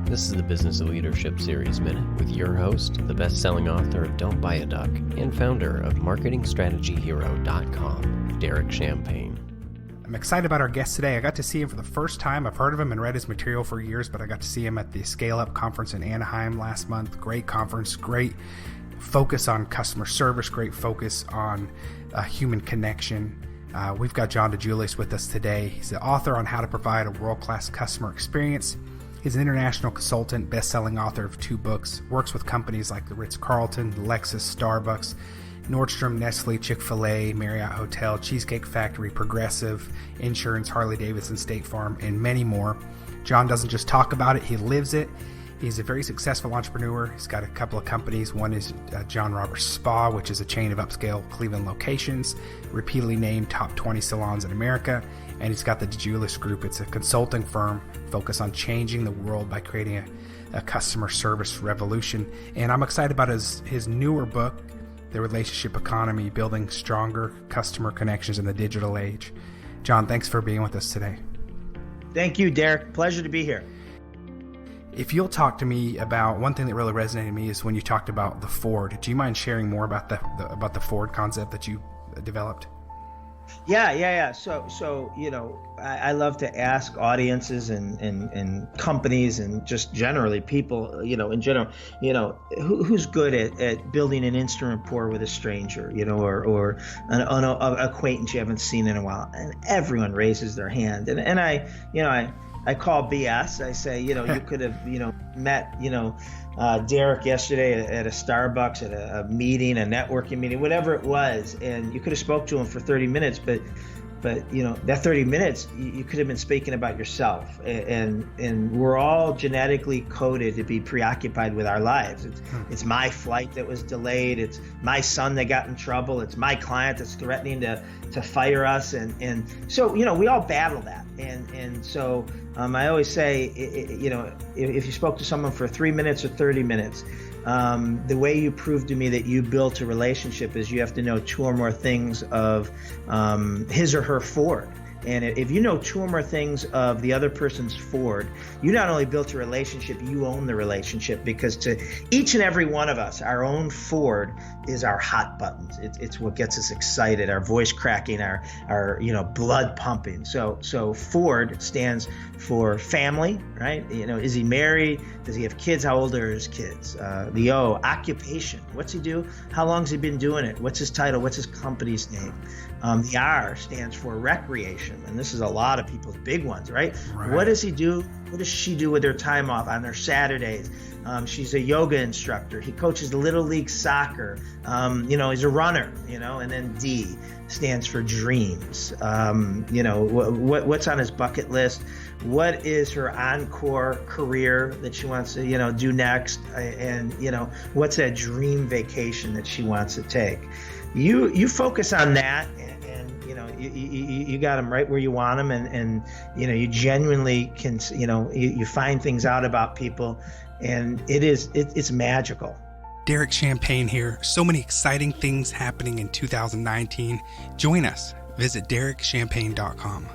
This is the Business of Leadership Series Minute with your host, the best-selling author of Don't Buy a Duck and founder of MarketingStrategyHero.com, Derek Champagne. I'm excited about our guest today. I got to see him for the first time. I've heard of him and read his material for years, but I got to see him at the Scale Up conference in Anaheim last month. Great conference, great focus on customer service, great focus on human connection. We've got John Dijulius with us today. He's the author on how to provide a world-class customer experience. He's an international consultant, best-selling author of 2 books, works with companies like the Ritz-Carlton, Lexus, Starbucks, Nordstrom, Nestle, Chick-fil-A, Marriott Hotel, Cheesecake Factory, Progressive, Insurance, Harley-Davidson, State Farm, and many more. John doesn't just talk about it, he lives it. He's a very successful entrepreneur. He's got a couple of companies. One is John Roberts Spa, which is a chain of upscale Cleveland locations, repeatedly named top 20 salons in America. And he's got the Dijulius Group. It's a consulting firm focused on changing the world by creating a customer service revolution. And I'm excited about his newer book, The Relationship Economy, Building Stronger Customer Connections in the Digital Age. John, thanks for being with us today. Thank you, Derek. Pleasure to be here. If you'll talk to me about one thing that really resonated with me is when you talked about the Ford. Do you mind sharing more about the Ford concept that you developed? Yeah. So I love to ask audiences and companies and just generally people, in general, who's good at building an instant rapport with a stranger, or an acquaintance you haven't seen in a while, and everyone raises their hand, and I call BS. I say, you could have, met, Derek yesterday at a Starbucks, at a meeting, a networking meeting, whatever it was, and you could have spoke to him for 30 minutes, but that 30 minutes, you could have been speaking about yourself, and we're all genetically coded to be preoccupied with our lives. It's my flight that was delayed. It's my son that got in trouble. It's my client that's threatening to fire us, and so we all battle that, and so I always say, if you spoke to someone for 3 minutes or 30 minutes, the way you prove to me that you built a relationship is you have to know 2 or more things of his or her Ford. And if you know 2 or more things of the other person's Ford, you not only built a relationship, you own the relationship, because to each and every one of us, our own Ford is our hot buttons. It's what gets us excited, our voice cracking, our blood pumping. So Ford stands for family, right? Is he married? Does he have kids? How old are his kids? The O, occupation. What's he do? How long's he been doing it? What's his title? What's his company's name? The R stands for recreation, and this is a lot of people's big ones, right? What does he do? What does she do with their time off on their Saturdays? She's a yoga instructor. He coaches Little League soccer. He's a runner, and then D stands for dreams. What's on his bucket list? What is her encore career that she wants to, do next? And, what's that dream vacation that she wants to take? You focus on that, and you got them right where you want them, and you genuinely can, you find things out about people, and it's magical. Derek Champagne here. So many exciting things happening in 2019. Join us. Visit DerekChampagne.com.